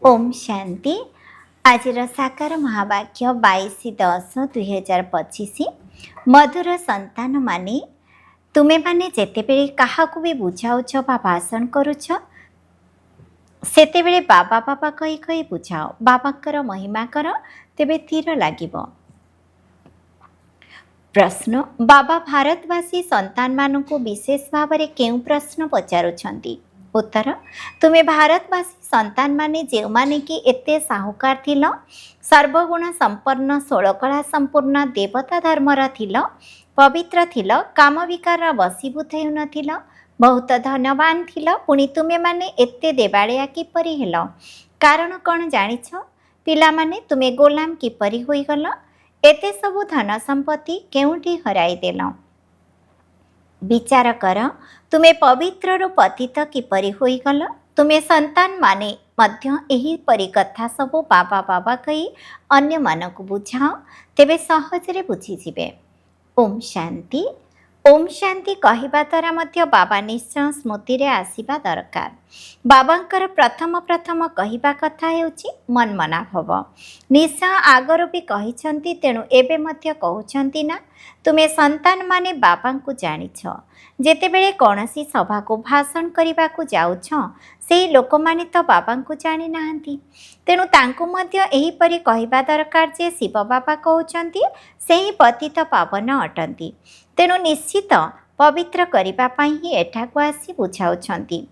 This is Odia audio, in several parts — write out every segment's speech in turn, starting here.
ओम शांति। आज साकार महावाक्य 22/10/2025। मधुर संतान माने तुमे माने जेतेबेले काहाकू भी बुझाउछ बा भाषण करुछ सेतेबेले बाबा बाबा कही कही बुझाओ। बाबाकर महिमा कर, तेबे तीर लागिब। प्रश्न, बाबा भारतवासी संतान मानकु विशेष भाव में केउ प्रश्न पचारुछंती? उत्तर, तुमे भारतवासी संतान माने जे माने कि एते साहुकार थिल, सर्वगुण संपन्न, षोलकला संपूर्ण, देवता धर्मर थिल, पवित्र थिल, काम विकार वशीभूत हेउ नथिल, बहुत धनवान थिल, पुणी तुमे माने एते देवालिया किपरि हेल? कारण कौन जानिछ? पिला माने तुमे गोलाम किपरि होइगल? एते सबु धन संपत्ति केउठी हराई देल? विचार कर, तुमे पवित्ररु पतित किपरि होइगल? तुमे संतान माने मध्य एही परि कथा सबु बाबा बाबा कही अन्य मानकु बुझाओ, तेबे सहजरे बुझिजिबे। ओम शांति। ओम शांति कहवा द्वारा मध्य बाबा निश्चय स्मृति रे आसीबा दरकार। बाबांकर प्रथम प्रथम कहवा कथा हेउची मनमना भव। निश्चय आगरु भी कहिछंती, तेणु एबे मध्य कहउछंती ना, तुमे संतान माने बाबांकु जानिछ। जेतेबेले कौनसी सभा को भाषण करिबा को जाउछ, सेही लोकमाने तो बाबांकु जानि नाहंती। तेणु तांकु मध्य एही परि कहवा दरकार जे शिव बाबा कहउछंती सेही पतित पावन अटंती। तेणु निश्चित पवित्र करिबा पई ही एठाकु आसी बुझाउछंती।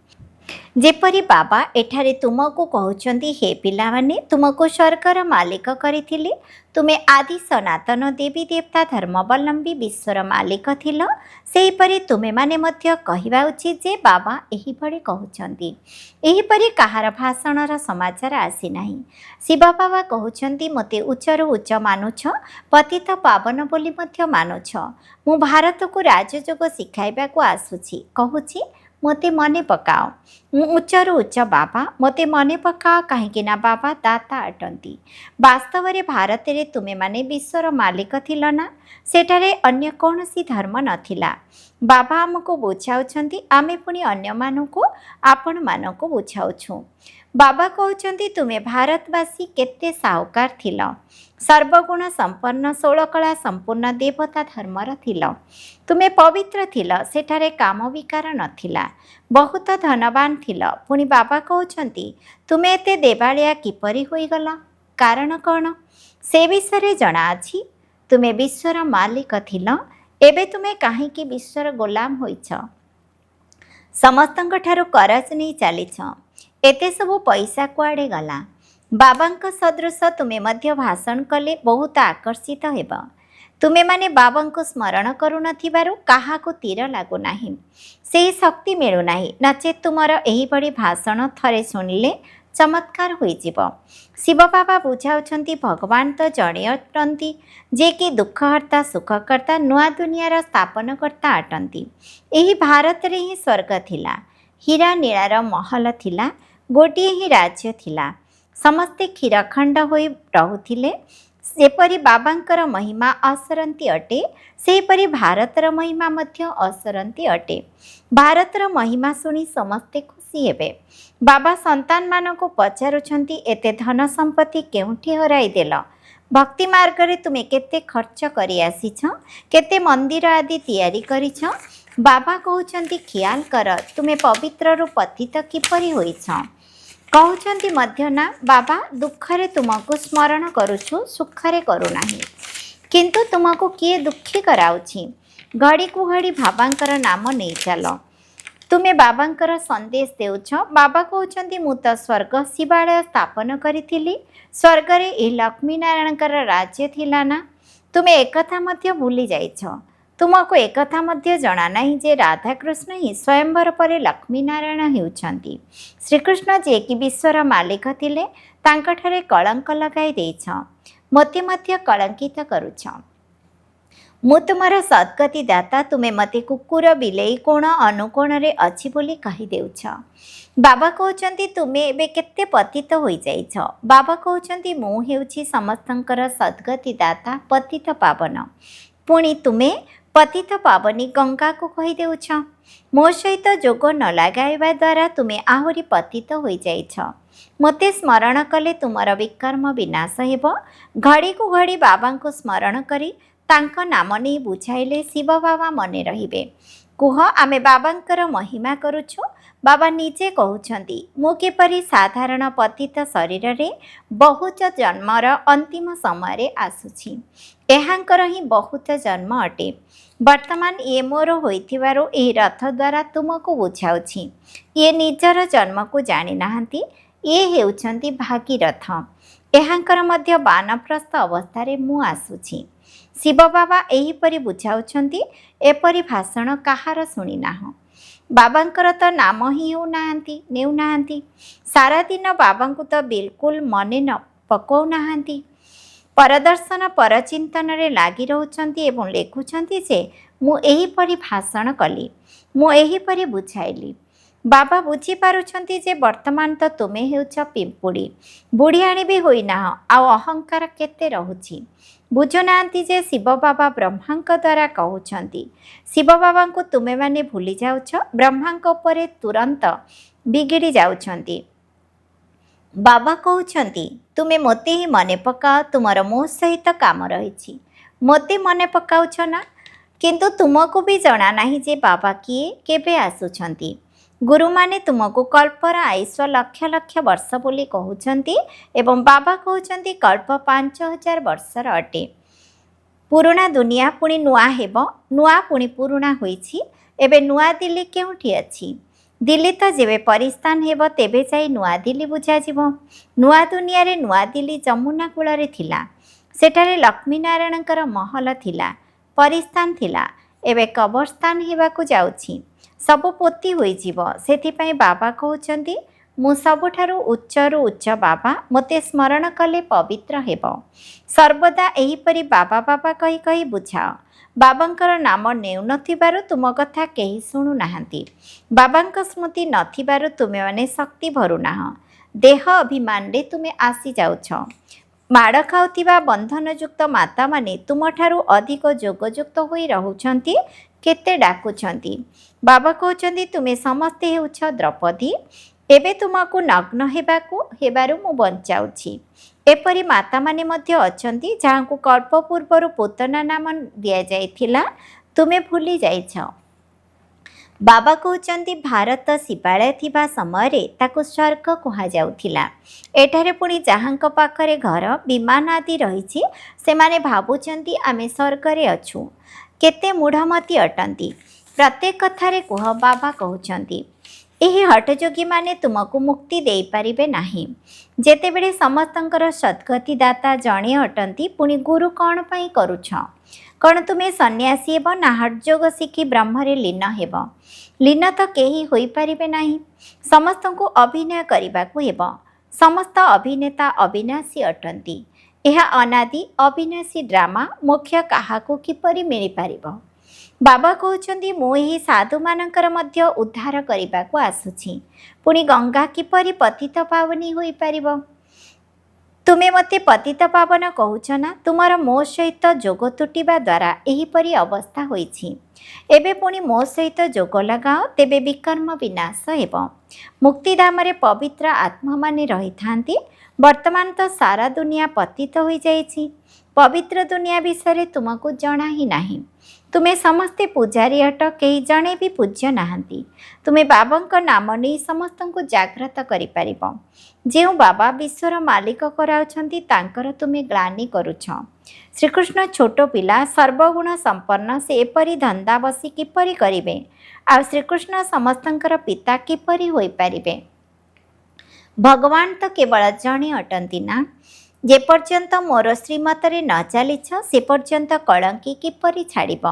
जेपरी बाबा एठारे तुमको कहउछंती, हे पिलामाने तुमको स्वर्गर मालिक करिथिले, तुमे आदि सनातन देवी देवता धर्मावलंबी विश्वर मालिक थिल, सेहीपरि तुमे माने मध्य कहिबा उचित जे बाबा एही परि कहउछंती। एही परि काहार भाषणर समाचार आसी नाही। शिव बाबा कहउछंती, मते उच्चरु उच्च मानुछ, पतित पावन बोली मध्य मानुछ। मु भारतको राजयोग शिखाइबाकु आसुछि, कहूछि मते मने पकाओ। मु उच्चरु उच्च बाबा, मते मने पकाओ, कहीं बाबा दाता अटंती। वास्तव रे भारत रे तुमे माने विश्वर मालिक थिल ना, सेठारे अन्य कौनसी धर्म नथिला। बाबा आमको बुझाउछंती, आमे पुणी अन्य मानकु आपण मानकु बुझाउछु। बाबा कहउछंती, तुमे भारतवासी केते साहुकार थिल, सर्वगुण संपन्न, षोलकला संपूर्ण, देवता धर्मर थिल, तुमे पवित्र थिल, सेठारे काम विकार नथिला, बहुत धनवान थिल, पुणी बाबा कहउछंती तुमे एते देवालिया किपरि होइगल? कारण कौन? से विषय जना अछि। तुमे विश्वर मालिक थिल, एबे तुमे काहींकि विश्वर गोलाम होइछ? समस्तंक ठारू करज नहीं चलीछ, एते सबु पैसा कुआडे गला? बाबांक सदृश तुमे मध्य भाषण कले बहुत आकर्षित हेब। तुमे माने बाबांको स्मरण करू नथिबारु काहाको तीर लागू नाही, सेही शक्ति मिलू नाही, नचेत तुमर एही बड़ी भाषण थरे सुनिले चमत्कार होइजिब। शिव बाबा बुझाउछंती, भगवान तो जणे अटंती, जे कि दुखहर्ता सुखकर्ता नुआ दुनियार स्थापन करता अटंती। एही भारत रे ही स्वर्ग थिला, हीरा नीଳାର महल थिला, गोटिए ही राज्य थिला, समस्ते क्षीरखंड होई रहुथिले। सेपरि बाबांकर महिमा असरंती अटे, सेपरि भारतर महिमा मध्य असरंती अटे। भारतर महिमा सुनी समस्ते खुशी हेबे। बाबा संतान मानको पचारुछंती, एते धन संपत्ति केउठी हराई देल? भक्ति मार्ग रे तुमे केते खर्च करि आसीछ, केते मंदिर आदि तैयारी करिछ? बाबा कहउछंती, ख्याल कर, तुमे पवित्र रु पतित किपरि होइछ? कहउछंती मध्य ना, बाबा दुखरे तुमको स्मरण करुछु, सुखरे करू नाही। किंतु तुमको किए दुखी कराउछि? घड़ी को घड़ी बाबांकर नाम नहीं चल। तुमे बाबांकर संदेश देउछ। बाबा कहउछंती, मु तो स्वर्ग शिवालय स्थापन करिथिली, स्वर्ग रे ए लक्ष्मी नारायणकर राज्य थिला ना, तुमे एकथा मध्य भूली जाइछ। तुमको एकथा मध्य जना नाही जे राधाकृष्ण ही स्वयंवर परे लक्ष्मी नारायण हेउछंती। श्रीकृष्ण जे कि विश्वर मालिक थिले, तांकठारे कलंक लगाई देइछ, मते मध्य कलंकित करुछ। मु तुमर सद्गति दाता, तुमे मते कुकुर बिलेई कोण अनुकोण रे अछि बोली कहि देउछ। बाबा कहउछंती, तुमे एबे केते पतित होई जाइछ? बाबा कहउछंती, मु हेउछि समस्तंकर सद्गति दाता, पतित पावन, पुणी तुमे ପତିତ ପାବନୀ ଗଙ୍ଗାକୁ କହିଦେଉଛ। ମୋ ସହିତ ଯୋଗ ନ ଲଗାଇବା ଦ୍ୱାରା ତୁମେ ଆହୁରି ପତିତ ହୋଇଯାଇଛ। ମୋତେ ସ୍ମରଣ କଲେ ତୁମର ବିକର୍ମ ବିନାଶ ହେବ। ଘଡ଼ିକୁ ଘଡ଼ି ବାବାଙ୍କୁ ସ୍ମରଣ କରି ତାଙ୍କ ନାମ ନେଇ ବୁଝାଇଲେ ଶିବ ବାବା ମନେ ରହିବେ। କୁହ, ଆମେ ବାବାଙ୍କର ମହିମା କରୁଛୁ। ବାବା ନିଜେ କହୁଛନ୍ତି, ମୁଁ କିପରି ସାଧାରଣ ପତିତ ଶରୀରରେ ବହୁତ ଜନ୍ମର ଅନ୍ତିମ ସମୟରେ ଆସୁଛି। ଏହାଙ୍କର ହିଁ ବହୁତ ଜନ୍ମ ଅଟେ। ବର୍ତ୍ତମାନ ଇଏ ମୋର ହୋଇଥିବାରୁ ଏହି ରଥ ଦ୍ୱାରା ତୁମକୁ ବୁଝାଉଛି। ଇଏ ନିଜର ଜନ୍ମକୁ ଜାଣିନାହାନ୍ତି। ଇଏ ହେଉଛନ୍ତି ଭାଗୀରଥ। ଏହାଙ୍କର ମଧ୍ୟ ବାନପ୍ରସ୍ଥ ଅବସ୍ଥାରେ ମୁଁ ଆସୁଛି। ଶିବ ବାବା ଏହିପରି ବୁଝାଉଛନ୍ତି। ଏପରି ଭାଷଣ କାହାର ଶୁଣିନାହଁ। ବାବାଙ୍କର ତ ନାମ ହିଁ ନେଉନାହାନ୍ତି। ସାରାଦିନ ବାବାଙ୍କୁ ତ ବିଲକୁଲ ମନେ ନ ପକାଉନାହାନ୍ତି। ପରଦର୍ଶନ ପରଚିନ୍ତନରେ ଲାଗି ରହୁଛନ୍ତି ଏବଂ ଲେଖୁଛନ୍ତି ଯେ ମୁଁ ଏହିପରି ଭାଷଣ କଲି, ମୁଁ ଏହିପରି ବୁଝାଇଲି। ବାବା ବୁଝିପାରୁଛନ୍ତି ଯେ ବର୍ତ୍ତମାନ ତ ତୁମେ ହେଉଛ ପିମ୍ପୁଡ଼ି, ବୁଢ଼ିଆଣୀ ବି ହୋଇନାହଁ, ଆଉ ଅହଙ୍କାର କେତେ ରହୁଛି। ବୁଝୁନାହାନ୍ତି ଯେ ଶିବ ବାବା ବ୍ରହ୍ମାଙ୍କ ଦ୍ୱାରା କହୁଛନ୍ତି। ଶିବ ବାବାଙ୍କୁ ତୁମେମାନେ ଭୁଲି ଯାଉଛ, ବ୍ରହ୍ମାଙ୍କ ଉପରେ ତୁରନ୍ତ ବିଗିଡ଼ି ଯାଉଛନ୍ତି। ବାବା କହୁଛନ୍ତି, ତୁମେ ମୋତେ ହିଁ ମନେ ପକାଅ, ତୁମର ମୋ ସହିତ କାମ ରହିଛି। ମୋତେ ମନେ ପକାଉଛ ନା? କିନ୍ତୁ ତୁମକୁ ବି ଜଣା ନାହିଁ ଯେ ବାବା କିଏ, କେବେ ଆସୁଛନ୍ତି। ଗୁରୁମାନେ ତୁମକୁ କଳ୍ପର ଆୟୁଷ ଲକ୍ଷ ଲକ୍ଷ ବର୍ଷ ବୋଲି କହୁଛନ୍ତି ଏବଂ ବାବା କହୁଛନ୍ତି କଳ୍ପ 5000 ବର୍ଷର ଅଟେ। ପୁରୁଣା ଦୁନିଆ ପୁଣି ନୂଆ ହେବ, ନୂଆ ପୁଣି ପୁରୁଣା ହୋଇଛି। ଏବେ ନୂଆଦିଲ୍ଲୀ କେଉଁଠି ଅଛି? ଦିଲ୍ଲୀ ତ ଯେବେ ପରିସ୍ଥାନ ହେବ ତେବେ ଯାଇ ନୂଆଦିଲ୍ଲୀ ବୁଝାଯିବ। ନୂଆ ଦୁନିଆରେ ନୂଆଦିଲ୍ଲୀ ଯମୁନା କୂଳରେ ଥିଲା। ସେଠାରେ ଲକ୍ଷ୍ମୀନାରାୟଣଙ୍କର ମହଲ ଥିଲା, ପରିସ୍ଥାନ ଥିଲା। ଏବେ କବରସ୍ଥାନ ହେବାକୁ ଯାଉଛି। ସବୁ ପୋତି ହୋଇଯିବ। ସେଥିପାଇଁ ବାବା କହୁଛନ୍ତି, ମୁଁ ସବୁଠାରୁ ଉଚ୍ଚରୁ ଉଚ୍ଚ ବାବା, ମୋତେ ସ୍ମରଣ କଲେ ପବିତ୍ର ହେବ। ସର୍ବଦା ଏହିପରି ବାବା ବାବା କହି କହି ବୁଝାଅ। ବାବାଙ୍କର ନାମ ନେଉନଥିବାରୁ ତୁମ କଥା କେହି ଶୁଣୁନାହାନ୍ତି। ବାବାଙ୍କ ସ୍ମୃତି ନଥିବାରୁ ତୁମେମାନେ ଶକ୍ତି ଭରୁନାହଁ। ଦେହ ଅଭିମାନରେ ତୁମେ ଆସିଯାଉଛ। ମାଡ଼ ଖାଉଥିବା ବନ୍ଧନଯୁକ୍ତ ମାତାମାନେ ତୁମଠାରୁ ଅଧିକ ଯୋଗଯୁକ୍ତ ହୋଇ ରହୁଛନ୍ତି। କେତେ ଡାକୁଛନ୍ତି। ବାବା କହୁଛନ୍ତି, ତୁମେ ସମସ୍ତେ ହେଉଛ ଦ୍ରୌପଦୀ। ଏବେ ତୁମକୁ ନଗ୍ନ ହେବାରୁ ମୁଁ ବଞ୍ଚାଉଛି। ଏପରି ମାତାମାନେ ମଧ୍ୟ ଅଛନ୍ତି ଯାହାଙ୍କୁ କଳ୍ପ ପୂର୍ବରୁ ପୁତନା ନାମ ଦିଆଯାଇଥିଲା, ତୁମେ ଭୁଲି ଯାଇଛ। ବାବା କହୁଛନ୍ତି, ଭାରତ ଶିବାଳୟ ଥିବା ସମୟରେ ତାକୁ ସ୍ୱର୍ଗ କୁହାଯାଉଥିଲା। ଏଠାରେ ପୁଣି ଯାହାଙ୍କ ପାଖରେ ଘର, ବିମାନ ଆଦି ରହିଛି, ସେମାନେ ଭାବୁଛନ୍ତି ଆମେ ସ୍ୱର୍ଗରେ ଅଛୁ। କେତେ ମୂଢ଼ମତି ଅଟନ୍ତି। ପ୍ରତ୍ୟେକ କଥାରେ କୁହ, ବାବା କହୁଛନ୍ତି। ଏହି ହଠଯୋଗୀମାନେ ତୁମକୁ ମୁକ୍ତି ଦେଇପାରିବେ ନାହିଁ। ଯେତେବେଳେ ସମସ୍ତଙ୍କର ସଦ୍ଗତିଦାତା ଜଣେ ଅଟନ୍ତି, ପୁଣି ଗୁରୁ କ'ଣ ପାଇଁ କରୁଛ? କ'ଣ ତୁମେ ସନ୍ନ୍ୟାସୀ ହେବ ନା ହଠଯୋଗ ଶିଖି ବ୍ରହ୍ମରେ ଲୀନ ହେବ? ଲୀନ ତ କେହି ହୋଇପାରିବେ ନାହିଁ। ସମସ୍ତଙ୍କୁ ଅଭିନୟ କରିବାକୁ ହେବ। ସମସ୍ତ ଅଭିନେତା ଅବିନାଶୀ ଅଟନ୍ତି। ଏହା ଅନାଦି ଅବିନାଶୀ ଡ୍ରାମା। ମୋକ୍ଷ କାହାକୁ କିପରି ମିଳିପାରିବ? ବାବା କହୁଛନ୍ତି, ମୁଁ ଏହି ସାଧୁମାନଙ୍କର ମଧ୍ୟ ଉଦ୍ଧାର କରିବାକୁ ଆସୁଛି। ପୁଣି ଗଙ୍ଗା କିପରି ପତିତ ପାବନୀ ହୋଇପାରିବ? ତୁମେ ମୋତେ ପତିତ ପାବନ କହୁଛ ନା? ତୁମର ମୋ ସହିତ ଯୋଗ ତୁଟିବା ଦ୍ୱାରା ଏହିପରି ଅବସ୍ଥା ହୋଇଛି। ଏବେ ପୁଣି ମୋ ସହିତ ଯୋଗ ଲଗାଅ, ତେବେ ବିକର୍ମ ବିନାଶ ହେବ। ମୁକ୍ତିଧାମରେ ପବିତ୍ର ଆତ୍ମାମାନେ ରହିଥାନ୍ତି। ବର୍ତ୍ତମାନ ତ ସାରା ଦୁନିଆ ପତିତ ହୋଇଯାଇଛି। ପବିତ୍ର ଦୁନିଆ ବିଷୟରେ ତୁମକୁ ଜଣା ହିଁ ନାହିଁ। ତୁମେ ସମସ୍ତେ ପୂଜାରୀ ଅଟ, କେହି ଜଣେ ବି ପୂଜ୍ୟ ନାହାନ୍ତି। ତୁମେ ବାବାଙ୍କ ନାମ ନେଇ ସମସ୍ତଙ୍କୁ ଜାଗ୍ରତ କରିପାରିବ। ଯେଉଁ ବାବା ବିଶ୍ୱର ମାଲିକ କରାଉଛନ୍ତି, ତାଙ୍କର ତୁମେ ଗ୍ଳାନି କରୁଛ। ଶ୍ରୀକୃଷ୍ଣ ଛୋଟ ପିଲା, ସର୍ବଗୁଣ ସମ୍ପନ୍ନ, ସେ ଏପରି ଧନ୍ଦା ବସି କିପରି କରିବେ? ଆଉ ଶ୍ରୀକୃଷ୍ଣ ସମସ୍ତଙ୍କର ପିତା କିପରି ହୋଇପାରିବେ? ଭଗବାନ ତ କେବଳ ଜଣେ ଅଟନ୍ତି ନା। ଯେପର୍ଯ୍ୟନ୍ତ ମୋର ଶ୍ରୀମତରେ ନ ଚାଲିଛ, ସେ ପର୍ଯ୍ୟନ୍ତ କଳଙ୍କି କିପରି ଛାଡ଼ିବ?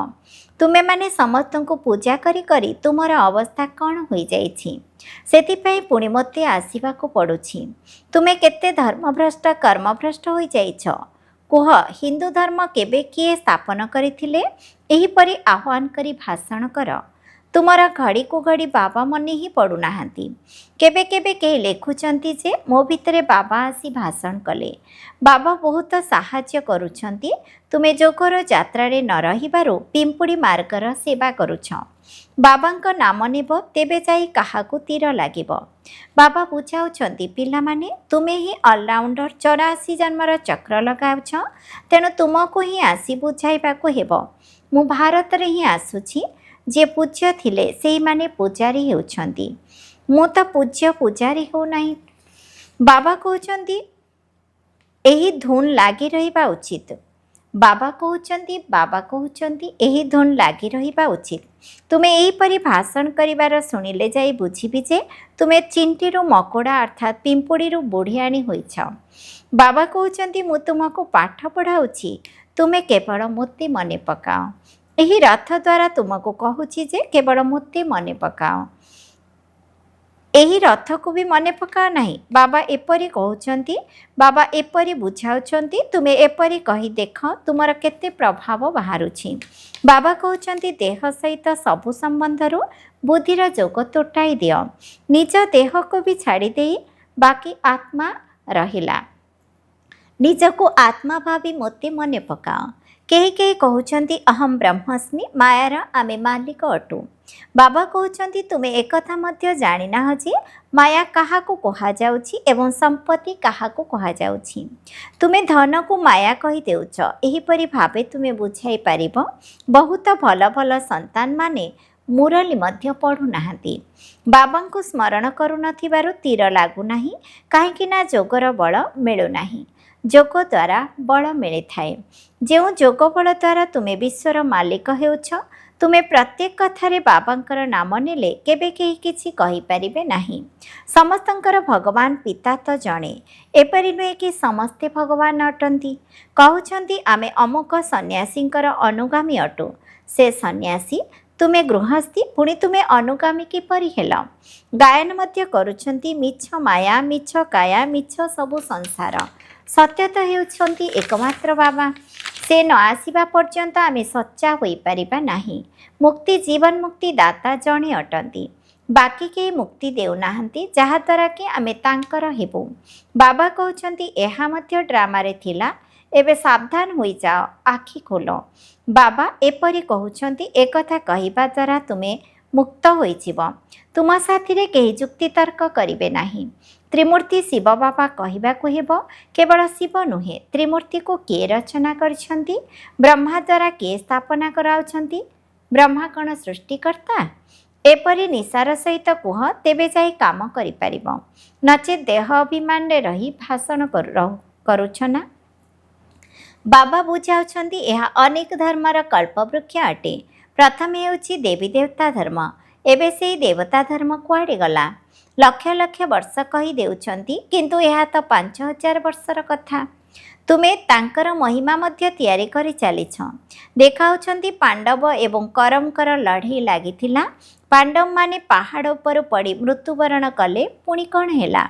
ତୁମେମାନେ ସମସ୍ତଙ୍କୁ ପୂଜା କରି କରି ତୁମର ଅବସ୍ଥା କ'ଣ ହୋଇଯାଇଛି? ସେଥିପାଇଁ ପୁଣି ମୋତେ ଆସିବାକୁ ପଡ଼ୁଛି। ତୁମେ କେତେ ଧର୍ମଭ୍ରଷ୍ଟ, କର୍ମଭ୍ରଷ୍ଟ ହୋଇଯାଇଛ। କୁହ, ହିନ୍ଦୁ ଧର୍ମ କେବେ କିଏ ସ୍ଥାପନ କରିଥିଲେ? ଏହିପରି ଆହ୍ୱାନ କରି ଭାଷଣ କର। ତୁମର ଘଡ଼ିକୁ ଘଡ଼ି ବାବା ମନେ ହିଁ ପଡ଼ୁନାହାନ୍ତି। କେବେ କେବେ କେହି ଲେଖୁଛନ୍ତି ଯେ ମୋ ଭିତରେ ବାବା ଆସି ଭାଷଣ କଲେ। ବାବା ବହୁତ ସାହାଯ୍ୟ କରୁଛନ୍ତି। ତୁମେ ଯୋଗର ଯାତ୍ରାରେ ନ ରହିବାରୁ ପିମ୍ପୁଡ଼ି ମାର୍ଗର ସେବା କରୁଛ। ବାବାଙ୍କ ନାମ ନେବ, ତେବେ ଯାଇ କାହାକୁ ତୀର ଲାଗିବ। ବାବା ବୁଝାଉଛନ୍ତି, ପିଲାମାନେ ତୁମେ ହିଁ ଅଲରାଉଣ୍ଡର 84 ଜନ୍ମର ଚକ୍ର ଲଗାଉଛ, ତେଣୁ ତୁମକୁ ହିଁ ଆସି ବୁଝାଇବାକୁ ହେବ। ମୁଁ ଭାରତରେ ହିଁ ଆସୁଛି। ଯିଏ ପୂଜ୍ୟ ଥିଲେ ସେଇମାନେ ପୂଜାରୀ ହେଉଛନ୍ତି। ମୁଁ ତ ପୂଜ୍ୟ ପୂଜାରୀ ହେଉନାହିଁ। ବାବା କହୁଛନ୍ତି ଏହି ଧୁନ୍ ଲାଗି ରହିବା ଉଚିତ। ବାବା କହୁଛନ୍ତି ଏହି ଧୁନ୍ ଲାଗି ରହିବା ଉଚିତ। ତୁମେ ଏହିପରି ଭାଷଣ କରିବାର ଶୁଣିଲେ ଯାଇ ବୁଝିବି ଯେ ତୁମେ ଚିଣ୍ଟିରୁ ମକୋଡ଼ା ଅର୍ଥାତ୍ ପିମ୍ପୁଡ଼ିରୁ ବୁଢ଼ିଆଣୀ ହୋଇଛ। ବାବା କହୁଛନ୍ତି ମୁଁ ତୁମକୁ ପାଠ ପଢ଼ାଉଛି, ତୁମେ କେବଳ ମୋତେ ମନେ ପକାଅ। ଏହି ରଥ ଦ୍ୱାରା ତୁମକୁ କହୁଛି ଯେ କେବଳ ମୋତେ ମନେ ପକାଅ। ଏହି ରଥକୁ ବି ମନେ ପକାଅ ନାହିଁ। ବାବା ଏପରି କହୁଛନ୍ତି, ବାବା ଏପରି ବୁଝାଉଛନ୍ତି। ତୁମେ ଏପରି କହି ଦେଖ ତୁମର କେତେ ପ୍ରଭାବ ବାହାରୁଛି। ବାବା କହୁଛନ୍ତି ଦେହ ସହିତ ସବୁ ସମ୍ବନ୍ଧରୁ ବୁଦ୍ଧିର ଯୋଗ ତୋଟାଇ ଦିଅ। ନିଜ ଦେହକୁ ବି ଛାଡ଼ିଦେଇ ବାକି ଆତ୍ମା ରହିଲା। ନିଜକୁ ଆତ୍ମା ଭାବି ମୋତେ ମନେ ପକାଅ। କେହି କେହି କହୁଛନ୍ତି ଅହମ୍ ବ୍ରହ୍ମସ୍ମି, ମାୟାର ଆମେ ମାଲିକ ଅଟୁ। ବାବା କହୁଛନ୍ତି ତୁମେ ଏକଥା ମଧ୍ୟ ଜାଣିନାହ ଯେ ମାୟା କାହାକୁ କୁହାଯାଉଛି ଏବଂ ସମ୍ପତ୍ତି କାହାକୁ କୁହାଯାଉଛି। ତୁମେ ଧନକୁ ମାୟା କହିଦେଉଛ। ଏହିପରି ଭାବେ ତୁମେ ବୁଝାଇ ପାରିବ। ବହୁତ ଭଲ ଭଲ ସନ୍ତାନମାନେ ମୁରଲି ମଧ୍ୟ ପଢ଼ୁନାହାନ୍ତି। ବାବାଙ୍କୁ ସ୍ମରଣ କରୁନଥିବାରୁ ତୀର ଲାଗୁନାହିଁ। କାହିଁକି ନା ଯୋଗର ବଳ ମିଳୁନାହିଁ। ଯୋଗ ଦ୍ୱାରା ବଳ ମିଳିଥାଏ। ଯେଉଁ ଯୋଗ ବଳ ଦ୍ୱାରା ତୁମେ ବିଶ୍ୱର ମାଲିକ ହେଉଛ। ତୁମେ ପ୍ରତ୍ୟେକ କଥାରେ ବାବାଙ୍କର ନାମ ନେଲେ କେବେ କେହି କିଛି କହିପାରିବେ ନାହିଁ। ସମସ୍ତଙ୍କର ଭଗବାନ ପିତା ତ ଜଣେ। ଏପରି ନୁହେଁ କି ସମସ୍ତେ ଭଗବାନ ଅଟନ୍ତି। କହୁଛନ୍ତି ଆମେ ଅମୁକ ସନ୍ନ୍ୟାସୀଙ୍କର ଅନୁଗାମୀ ଅଟୁ। ସେ ସନ୍ନ୍ୟାସୀ, ତୁମେ ଗୃହସ୍ଥୀ, ପୁଣି ତୁମେ ଅନୁଗାମୀ କିପରି ହେଲ? ଗାୟନ ମଧ୍ୟ କରୁଛନ୍ତି ମିଛ ମାୟା, ମିଛ କାୟା, ମିଛ ସବୁ ସଂସାର। ସତ୍ୟ ତ ହେଉଛନ୍ତି ଏକମାତ୍ର ବାବା। ସେ ନ ଆସିବା ପର୍ଯ୍ୟନ୍ତ ଆମେ ସଚ୍ଚା ହୋଇପାରିବା ନାହିଁ। ମୁକ୍ତି ଜୀବନ ମୁକ୍ତି ଦାତା ଜଣେ ଅଟନ୍ତି। ବାକି କେହି ମୁକ୍ତି ଦେଉନାହାନ୍ତି, ଯାହାଦ୍ୱାରା କି ଆମେ ତାଙ୍କର ହେବୁ। ବାବା କହୁଛନ୍ତି ଏହା ମଧ୍ୟ ଡ୍ରାମାରେ ଥିଲା। ଏବେ ସାବଧାନ ହୋଇଯାଅ, ଆଖି ଖୋଲ। ବାବା ଏପରି କହୁଛନ୍ତି, ଏକଥା କହିବା ଦ୍ୱାରା ତୁମେ ମୁକ୍ତ ହୋଇଯିବ। ତୁମ ସାଥିରେ କେହି ଯୁକ୍ତିତର୍କ କରିବେ ନାହିଁ। ତ୍ରିମୂର୍ତ୍ତି ଶିବ ବାବା କହିବାକୁ ହେବ। କେବଳ ଶିବ ନୁହେଁ, ତ୍ରିମୂର୍ତ୍ତିକୁ କିଏ ରଚନା କରିଛନ୍ତି? ବ୍ରହ୍ମା ଦ୍ୱାରା କିଏ ସ୍ଥାପନା କରାଉଛନ୍ତି? ବ୍ରହ୍ମା କ'ଣ ସୃଷ୍ଟିକର୍ତ୍ତା? ଏପରି ନିଶାର ସହିତ କୁହ, ତେବେ ଯାଇ କାମ କରିପାରିବ। ନଚେତ୍ ଦେହ ଅଭିମାନରେ ରହି ଭାଷଣ କରୁଛ ନା? ବାବା ବୁଝାଉଛନ୍ତି ଏହା ଅନେକ ଧର୍ମର କଳ୍ପବୃକ୍ଷ ଅଟେ। ପ୍ରଥମେ ହେଉଛି ଦେବୀ ଦେବତା ଧର୍ମ। ଏବେ ସେଇ ଦେବତା ଧର୍ମ କୁଆଡ଼େ ଗଲା? ଲକ୍ଷ ଲକ୍ଷ ବର୍ଷ କହି ଦେଉଛନ୍ତି, କିନ୍ତୁ ଏହା ତ 5000 ବର୍ଷର କଥା। ତୁମେ ତାଙ୍କର ମହିମା ମଧ୍ୟ ତିଆରି କରି ଚାଲିଛ। ଦେଖାଉଛନ୍ତି ପାଣ୍ଡବ ଏବଂ କରମଙ୍କର ଲଢ଼େଇ ଲାଗିଥିଲା। ପାଣ୍ଡବମାନେ ପାହାଡ଼ ଉପରୁ ପଡ଼ି ମୃତ୍ୟୁବରଣ କଲେ। ପୁଣି କ'ଣ ହେଲା?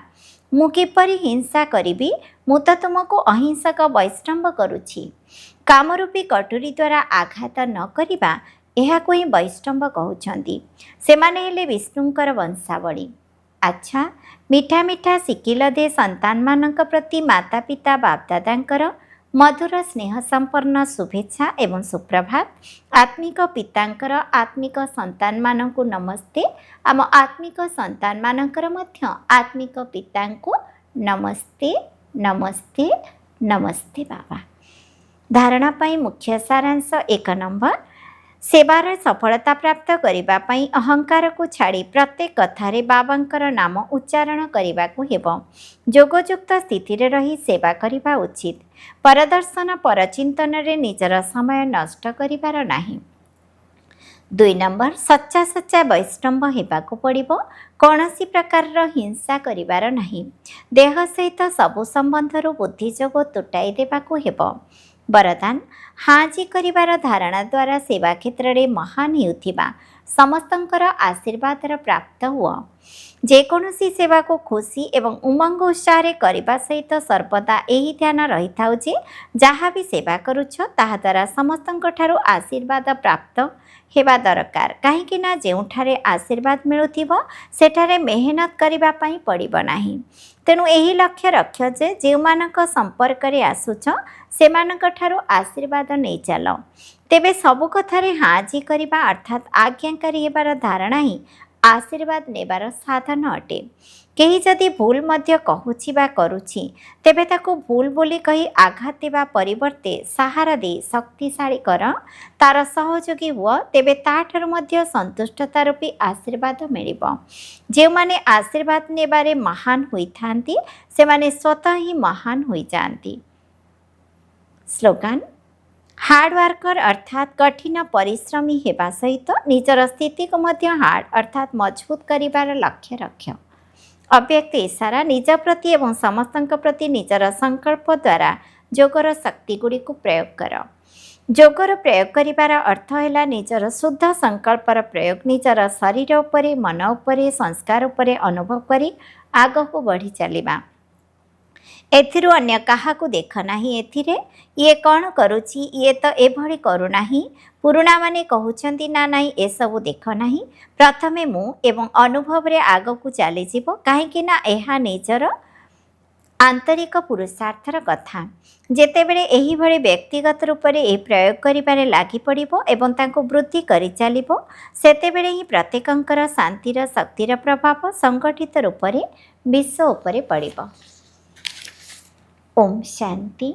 ମୁଁ କିପରି ହିଂସା କରିବି? ମୁଁ ତ ତୁମକୁ ଅହିଂସକ ବୈଷ୍ଣବ କରୁଛି। କାମରୂପୀ କଟୁରୀ ଦ୍ୱାରା ଆଘାତ ନ କରିବା, ଏହାକୁ ହିଁ ବୈଷ୍ଣବ କହୁଛନ୍ତି। ସେମାନେ ହେଲେ ବିଷ୍ଣୁଙ୍କର ବଂଶାବଳୀ। ଆଚ୍ଛା, ମିଠା ମିଠା ଶିକିଲ ଦେ ସନ୍ତାନମାନଙ୍କ ପ୍ରତି ମାତା ପିତା ବାପଦାଦାଙ୍କର ମଧୁର ସ୍ନେହ ସମ୍ପନ୍ନ ଶୁଭେଚ୍ଛା ଏବଂ ସୁପ୍ରଭାତ। ଆତ୍ମିକ ପିତାଙ୍କର ଆତ୍ମିକ ସନ୍ତାନମାନଙ୍କୁ ନମସ୍ତେ। ଆମ ଆତ୍ମିକ ସନ୍ତାନମାନଙ୍କର ମଧ୍ୟ ଆତ୍ମିକ ପିତାଙ୍କୁ ନମସ୍ତେ ନମସ୍ତେ ନମସ୍ତେ ବାବା। ଧାରଣା ପାଇଁ ମୁଖ୍ୟ ସାରାଂଶ 1 ନମ୍ବର, ସେବାର ସଫଳତା ପ୍ରାପ୍ତ କରିବା ପାଇଁ ଅହଙ୍କାରକୁ ଛାଡ଼ି ପ୍ରତ୍ୟେକ କଥାରେ ବାବାଙ୍କର ନାମ ଉଚ୍ଚାରଣ କରିବାକୁ ହେବ। ଯୋଗଯୁକ୍ତ ସ୍ଥିତିରେ ରହି ସେବା କରିବା ଉଚିତ। ପରଦର୍ଶନ ପରଚିନ୍ତନରେ ନିଜର ସମୟ ନଷ୍ଟ କରିବାର ନାହିଁ। 2 ନମ୍ବର, ସଚ୍ଚା ସଚ୍ଚା ବୈଷ୍ଣବ ହେବାକୁ ପଡ଼ିବ। କୌଣସି ପ୍ରକାରର ହିଂସା କରିବାର ନାହିଁ। ଦେହ ସହିତ ସବୁ ସମ୍ବନ୍ଧରୁ ବୁଦ୍ଧିଯୋଗ ତୁଟାଇ ଦେବାକୁ ହେବ। ବରଦାନ, ହାଜି କରିବାର ଧାରଣା ଦ୍ୱାରା ସେବା କ୍ଷେତ୍ରରେ ମହାନ ହେଉଥିବା ସମସ୍ତଙ୍କର ଆଶୀର୍ବାଦର ପ୍ରାପ୍ତ ହୁଅ। ଯେକୌଣସି ସେବାକୁ ଖୁସି ଏବଂ ଉମଙ୍ଗ ଉତ୍ସାହରେ କରିବା ସହିତ ସର୍ବଦା ଏହି ଧ୍ୟାନ ରହିଥାଉ ଯେ ଯାହା ବି ସେବା କରୁଛ ତାହା ଦ୍ୱାରା ସମସ୍ତଙ୍କଠାରୁ ଆଶୀର୍ବାଦ ପ୍ରାପ୍ତ ହେବା ଦରକାର, କାହିଁକି ନା ଯେଉଁଠାରେ ଆଶୀର୍ବାଦ ମିଳୁଥିବ ସେଠାରେ ମେହନତ କରିବା ପାଇଁ ପଡ଼ିବ ନାହିଁ। ତେଣୁ ଏହି ଲକ୍ଷ୍ୟ ରଖ ଯେ ଯେଉଁମାନଙ୍କ ସମ୍ପର୍କରେ ଆସୁଛ ସେମାନଙ୍କଠାରୁ ଆଶୀର୍ବାଦ ନେଇ ଚାଲ। ତେବେ ସବୁ କଥାରେ ହାଜି କରିବା ଅର୍ଥାତ୍ ଆଜ୍ଞାକାରୀ ହେବାର ଧାରଣା ହିଁ ଆଶୀର୍ବାଦ ନେବାର ସାଧନ ଅଟେ। କେହି ଯଦି ଭୁଲ ମଧ୍ୟ କହୁଛି ବା କରୁଛି ତେବେ ତାକୁ ଭୁଲ ବୋଲି କହି ଆଘାତ ଦେବା ପରିବର୍ତ୍ତେ ସାହାରା ଦେଇ ଶକ୍ତିଶାଳୀ କର, ତାର ସହଯୋଗୀ ହୁଅ, ତେବେ ତାଠାରୁ ମଧ୍ୟ ସନ୍ତୁଷ୍ଟତା ରୂପୀ ଆଶୀର୍ବାଦ ମିଳିବ। ଯେଉଁମାନେ ଆଶୀର୍ବାଦ ନେବାରେ ମହାନ ହୋଇଥାନ୍ତି ସେମାନେ ସ୍ୱତଃ ହିଁ ମହାନ ହୋଇଯାଆନ୍ତି। ସ୍ଲୋଗାନ, ହାର୍ଡୱାର୍କର ଅର୍ଥାତ୍ କଠିନ ପରିଶ୍ରମୀ ହେବା ସହିତ ନିଜର ସ୍ଥିତିକୁ ମଧ୍ୟ ହାର୍ଡ ଅର୍ଥାତ୍ ମଜବୁତ କରିବାର ଲକ୍ଷ୍ୟ ରଖ। ଅବ୍ୟକ୍ତ ଇଶାରା, ନିଜ ପ୍ରତି ଏବଂ ସମସ୍ତଙ୍କ ପ୍ରତି ନିଜର ସଂକଳ୍ପ ଦ୍ୱାରା ଯୋଗର ଶକ୍ତିଗୁଡ଼ିକୁ ପ୍ରୟୋଗ କର। ଯୋଗର ପ୍ରୟୋଗ କରିବାର ଅର୍ଥ ହେଲା ନିଜର ଶୁଦ୍ଧ ସଂକଳ୍ପର ପ୍ରୟୋଗ ନିଜର ଶରୀର ଉପରେ, ମନ ଉପରେ, ସଂସ୍କାର ଉପରେ ଅନୁଭବ କରି ଆଗକୁ ବଢ଼ି ଚାଲିବା। ଏଥିରୁ ଅନ୍ୟ କାହାକୁ ଦେଖ ନାହିଁ। ଏଥିରେ ଇଏ କ'ଣ କରୁଛି, ଇଏ ତ ଏଭଳି କରୁନାହିଁ। ପୁରୁଣାମାନେ କହୁଛନ୍ତି ନା ନାହିଁ ଏସବୁ ଦେଖ ନାହିଁ, ପ୍ରଥମେ ମୁଁ ଏବଂ ଅନୁଭବରେ ଆଗକୁ ଚାଲିଯିବ, କାହିଁକି ନା ଏହା ନିଜର ଆନ୍ତରିକ ପୁରୁଷାର୍ଥର କଥା। ଯେତେବେଳେ ଏହିଭଳି ବ୍ୟକ୍ତିଗତ ରୂପରେ ଏହି ପ୍ରୟୋଗ କରିବାରେ ଲାଗି ପଡ଼ିବ ଏବଂ ତାଙ୍କୁ ବୃଦ୍ଧି କରି ଚାଲିବ, ସେତେବେଳେ ହିଁ ପ୍ରତ୍ୟେକଙ୍କର ଶାନ୍ତିର ଶକ୍ତିର ପ୍ରଭାବ ସଂଗଠିତ ରୂପରେ ବିଶ୍ୱ ଉପରେ ପଡ଼ିବ। ଓମ୍ ଶାନ୍ତି।